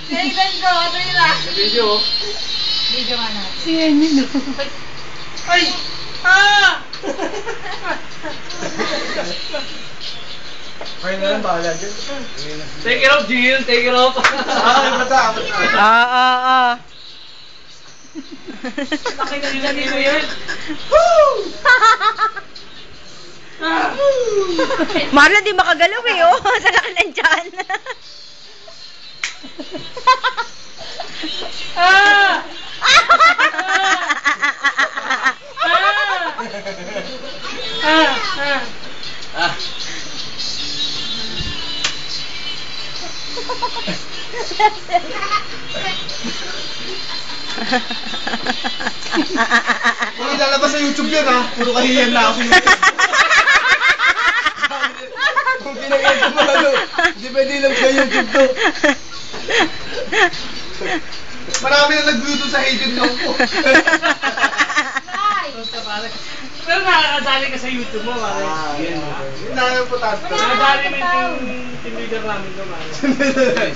Tingnan ko, ano yun ah? Video. Video nga natin. Si Enyo, no? Ay! Ah! Kaya na lang, bahala dyan. Take it off, Jill. Take it off. Laki na nila nila yan. Marla, di makagalaw eh, oh. Sa laki ng tiyan. Ah! Ah! Kung ilalabas sa YouTube yan, ha? Puro kahiyan na ako. Kung pinag-edit mo lalo, hindi pwede lang sa YouTube to. Marami na nag-view to sa Hayden lang po. Pero nakakadali ka sa YouTube mo, pare. Yun na yung importante. Nakakadali mo yung team leader namin ko, pare.